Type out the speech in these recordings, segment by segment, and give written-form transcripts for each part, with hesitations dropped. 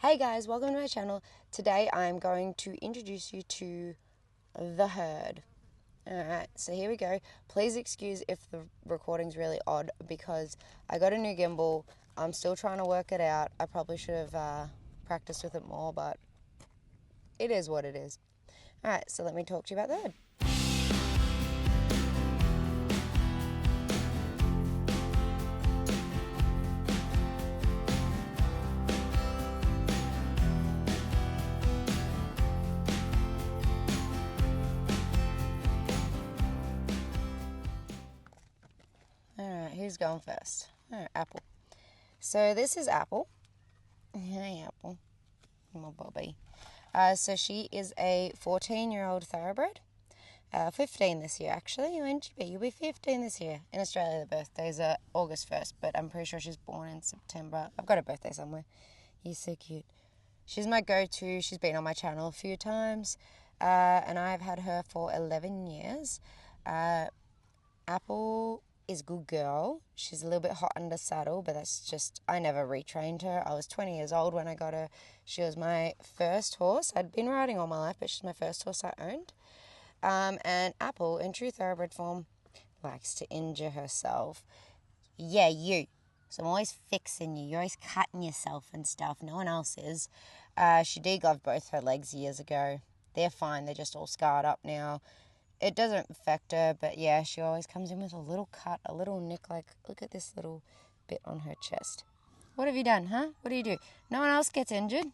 Hey guys, welcome to my channel. Today I'm going to introduce you to the herd. Alright, so here we go. Please excuse if the recording's really odd because I got a new gimbal. I'm still trying to work it out. I probably should have practiced with it more, but it is what it is. Alright, so let me talk to you about the herd. Alright, who's going first? Alright, Apple. So this is Apple. Hey, Apple. My Bobby. So she is a 14-year-old thoroughbred. 15 this year, actually. When did you be? You'll be 15 this year. In Australia, the birthdays are August 1st, but I'm pretty sure she's born in September. I've got her birthday somewhere. He's so cute. She's my go-to. She's been on my channel a few times, and I've had her for 11 years. Apple is a good girl. She's a little bit hot under saddle, but that's just, I never retrained her. I was 20 years old when I got her. She was my first horse. I'd been riding all my life, but she's my first horse I owned. And Apple, in true thoroughbred form, likes to injure herself. Yeah, you. So I'm always fixing you. You're always cutting yourself and stuff. No one else is. She degloved both her legs years ago. They're fine. They're just all scarred up now. It doesn't affect her, but yeah, she always comes in with a little cut, a little nick, like, look at this little bit on her chest. What have you done, huh? What do you do? No one else gets injured?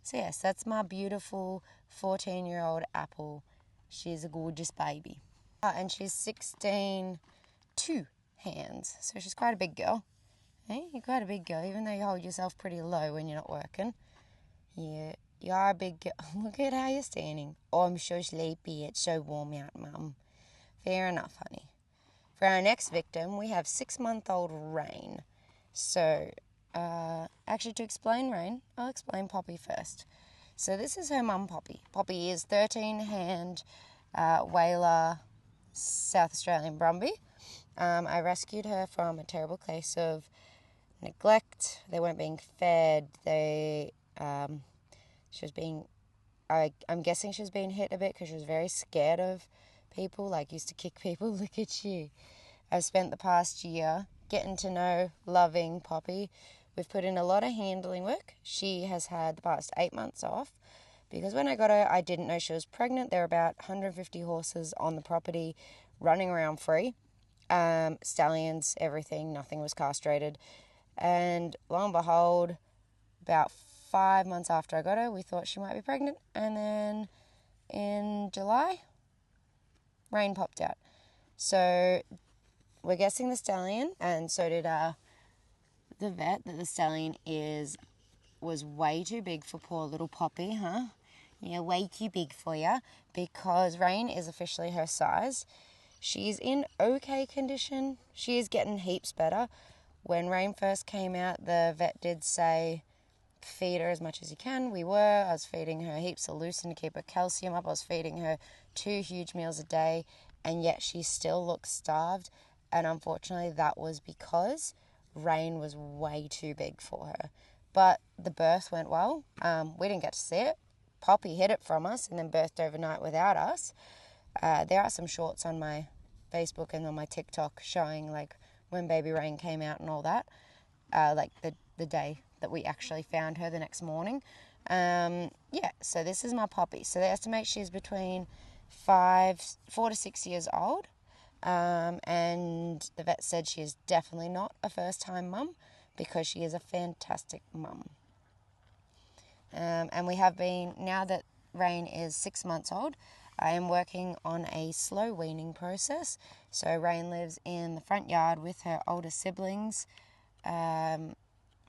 So yes, that's my beautiful 14-year-old Apple. She's a gorgeous baby. And she's 16 2 hands, so she's quite a big girl. Hey, you're quite a big girl, even though you hold yourself pretty low when you're not working. Yeah. You are a big girl. Look at how you're standing. Oh, I'm so sleepy. It's so warm out, Mum. Fair enough, honey. For our next victim, we have 6-month-old Rain. So, actually, to explain Rain, I'll explain Poppy first. So this is her mum, Poppy. Poppy is 13-hand Whaler, South Australian Brumby. I rescued her from a terrible case of neglect. They weren't being fed. She was being, I'm guessing she was being hit a bit because she was very scared of people, like used to kick people. Look at you. I've spent the past year getting to know, loving Poppy. We've put in a lot of handling work. She has had the past 8 months off because when I got her, I didn't know she was pregnant. There were about 150 horses on the property running around free. Stallions, everything, nothing was castrated. And lo and behold, about 5 months after I got her, we thought she might be pregnant. And then in July, Rain popped out. So we're guessing the stallion, and so did the vet, that the stallion was way too big for poor little Poppy, huh? Yeah, way too big for you, because Rain is officially her size. She's in okay condition. She is getting heaps better. When Rain first came out, the vet did say, feed her as much as you can. We were. I was feeding her heaps of lucerne to keep her calcium up. I was feeding her 2 huge meals a day, and yet she still looks starved. And unfortunately, that was because Rain was way too big for her. But the birth went well. We didn't get to see it. Poppy hid it from us and then birthed overnight without us. There are some shorts on my Facebook and on my TikTok showing like when baby Rain came out and all that. Like the day that we actually found her the next morning. So this is my Poppy. So they estimate she's between 4 to 6 years old. And the vet said she is definitely not a first-time mum because she is a fantastic mum. And we have been, now that Rain is 6 months old, I am working on a slow weaning process. So Rain lives in the front yard with her older siblings,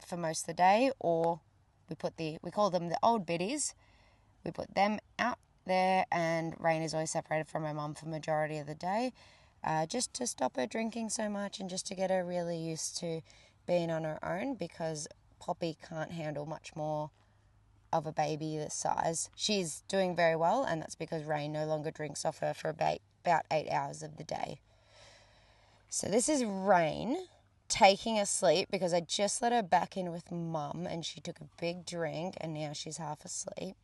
for most of the day, or we call them the old biddies. We put them out there, and Rain is always separated from her mum for the majority of the day, just to stop her drinking so much and just to get her really used to being on her own, because Poppy can't handle much more of a baby this size. She's doing very well, and that's because Rain no longer drinks off her for about 8 hours of the day. So this is Rain. taking a sleep because I just let her back in with Mum and she took a big drink and now she's half asleep.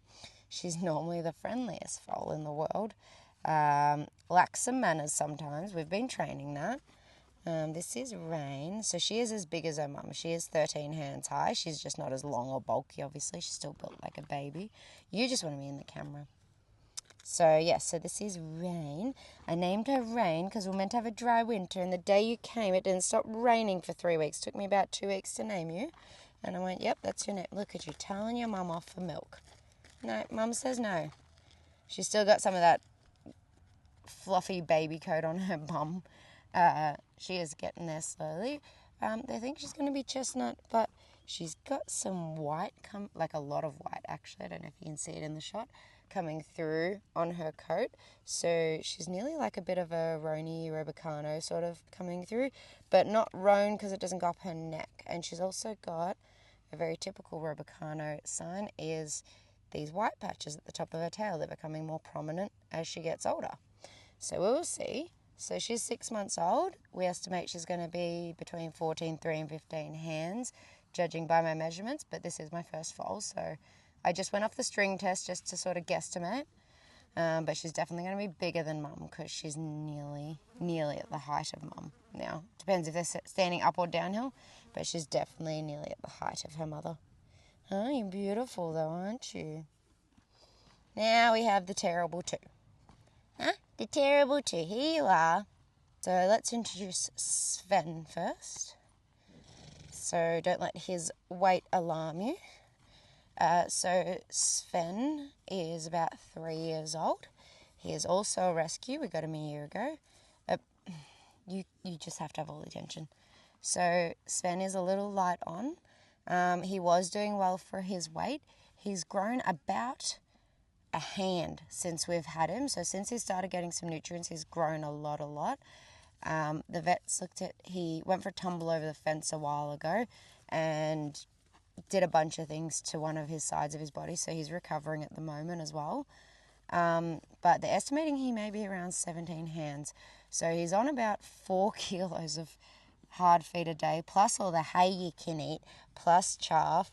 She's normally the friendliest foal in the world. Lacks some manners sometimes. We've been training that. This is Rain. So she is as big as her mum. She is 13 hands high. She's just not as long or bulky, obviously. She's still built like a baby. You just want to be in the camera. So, yeah, so this is Rain. I named her Rain because we're meant to have a dry winter. And the day you came, it didn't stop raining for 3 weeks. It took me about 2 weeks to name you. And I went, yep, that's your name. Look at you, telling your mum off for milk. No, Mum says no. She's still got some of that fluffy baby coat on her bum. She is getting there slowly. They think she's going to be chestnut, but she's got some white, like a lot of white actually. I don't know if you can see it in the shot, coming through on her coat. So she's nearly like a bit of a Roni Robicano sort of coming through, but not roan because it doesn't go up her neck. And she's also got a very typical Robicano sign is these white patches at the top of her tail. They're becoming more prominent as she gets older. So we'll see. So she's 6 months old. We estimate she's going to be between 14, 3 and 15 hands, judging by my measurements. But this is my first foal, so I just went off the string test just to sort of guesstimate. But she's definitely going to be bigger than Mum because she's nearly at the height of Mum. Now, depends if they're standing up or downhill, but she's definitely nearly at the height of her mother. Oh, you're beautiful though, aren't you? Now we have the terrible two. Huh? The terrible two. Here you are. So let's introduce Sven first. So don't let his weight alarm you. So Sven is about 3 years old. He is also a rescue. We got him a year ago. You just have to have all the attention. So Sven is a little light on. He was doing well for his weight. He's grown about a hand since we've had him. So since he started getting some nutrients, he's grown a lot. The vets he went for a tumble over the fence a while ago and did a bunch of things to one of his sides of his body. So he's recovering at the moment as well. But they're estimating he may be around 17 hands. So he's on about 4 kilos of hard feed a day, plus all the hay you can eat, plus chaff.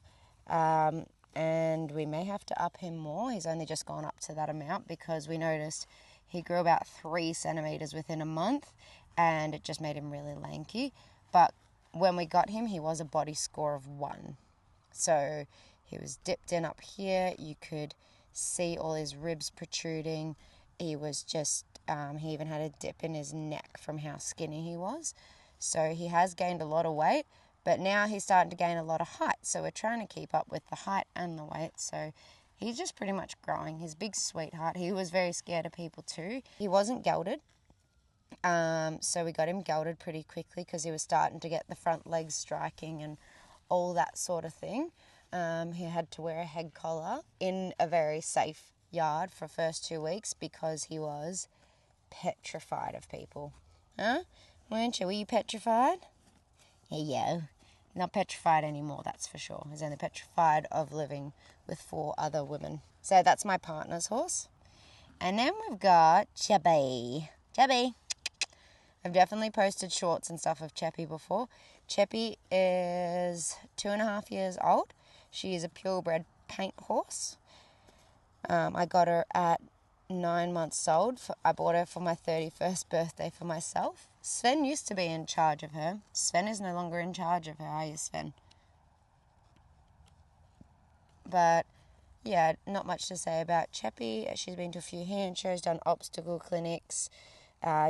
And we may have to up him more. He's only just gone up to that amount because we noticed he grew about 3 centimetres within a month and it just made him really lanky. But when we got him, he was a body score of 1. So he was dipped in up here. You could see all his ribs protruding. He was just, he even had a dip in his neck from how skinny he was. So he has gained a lot of weight. But now he's starting to gain a lot of height, so we're trying to keep up with the height and the weight. So he's just pretty much growing. He's a big sweetheart. He was very scared of people too. He wasn't gelded, so we got him gelded pretty quickly because he was starting to get the front legs striking and all that sort of thing. He had to wear a head collar in a very safe yard for the first 2 weeks because he was petrified of people. Huh? Weren't you? Were you petrified? Yeah. Not petrified anymore, that's for sure. He's only petrified of living with 4 other women. So that's my partner's horse. And then we've got Cheppy. Cheppy. I've definitely posted shorts and stuff of Cheppy before. Cheppy is 2.5 years old. She is a purebred paint horse. I got her at 9 months old. I bought her for my 31st birthday for myself. Sven used to be in charge of her. Sven is no longer in charge of her, are you, Sven? But, yeah, not much to say about Cheppy. She's been to a few hand shows, done obstacle clinics,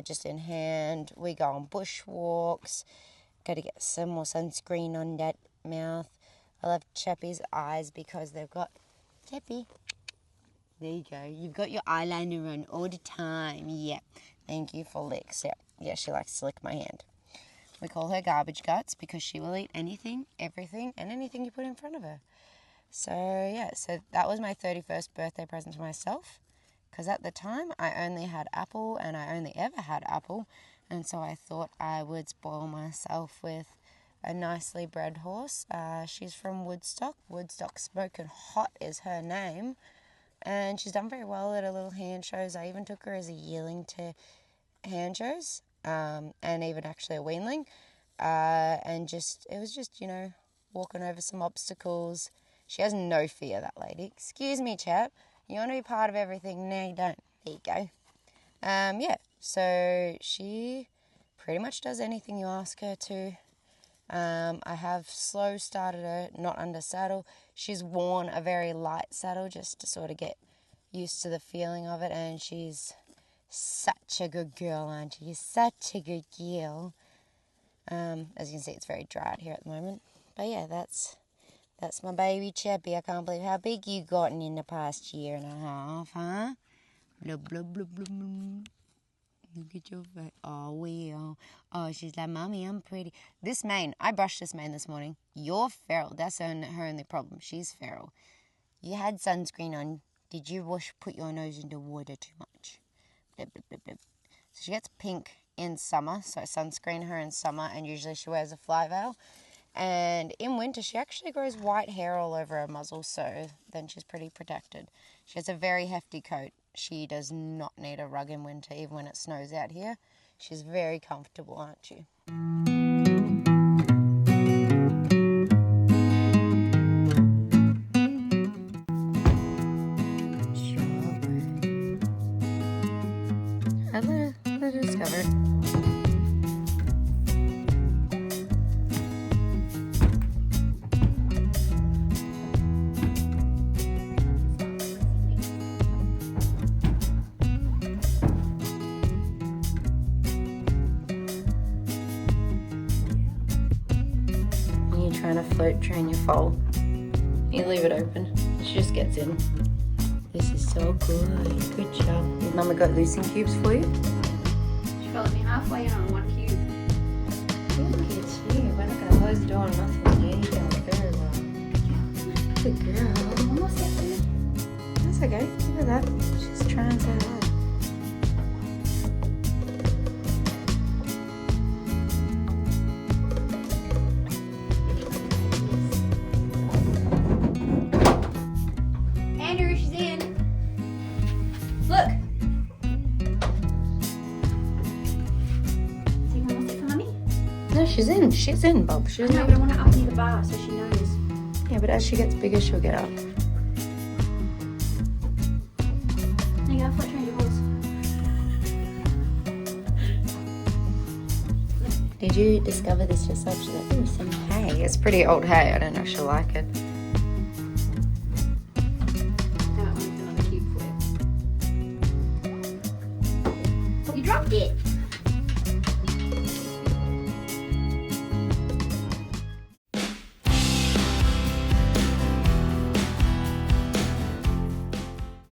just in hand. We go on bushwalks. Got to get some more sunscreen on that mouth. I love Cheppy's eyes because they've got... Cheppy. There you go. You've got your eyeliner on all the time. Yeah. Thank you for licks. Yeah, she likes to lick my hand. We call her garbage guts because she will eat anything, everything, and anything you put in front of her. So, yeah. So that was my 31st birthday present to myself because at the time I only had Apple and I only ever had Apple. And so I thought I would spoil myself with a nicely bred horse. She's from Woodstock. Woodstock Smokin' Hot is her name. And she's done very well at her little hand shows. I even took her as a yearling to hand shows, and even actually a weanling. and it was just, walking over some obstacles. She has no fear, that lady. Excuse me, chap. You want to be part of everything? No, you don't. There you go. So she pretty much does anything you ask her to. I have slow started her, not under saddle. She's worn a very light saddle just to sort of get used to the feeling of it, and she's such a good girl, aren't you? You're such a good girl. As you can see, it's very dry out here at the moment. But yeah, that's my baby Chappie. I can't believe how big you gotten in the past year and a half, huh? Blah, blah, blah, blah, blah. Look at your face. Oh, well. Oh, she's like, Mommy, I'm pretty. This mane, I brushed this mane this morning. You're feral. That's her only problem. She's feral. You had sunscreen on. Did you put your nose into water too much? Blah, blah, blah, blah. So she gets pink in summer, so I sunscreen her in summer, and usually she wears a fly veil. And in winter, she actually grows white hair all over her muzzle, so then she's pretty protected. She has a very hefty coat. She does not need a rug in winter, even when it snows out here. She's very comfortable, aren't you? Hello, discovered. Trying to float train your foal. You leave it open. She just gets in. This is so good. Good job. Your mama got loosening cubes for you? She followed me halfway in on one cube. Look at you. We're not going to close the door on nothing. Yeah, you're doing very well. Good girl. Almost there. That's okay. Look at that. She's trying so hard. She's in, Bob. I know, but I want to up near the bar so she knows. Yeah, but as she gets bigger, she'll get up. There you go, foot train your horse. Did you discover this yourself? She's like, ooh, some hay. It's pretty old hay. I don't know if she'll like it.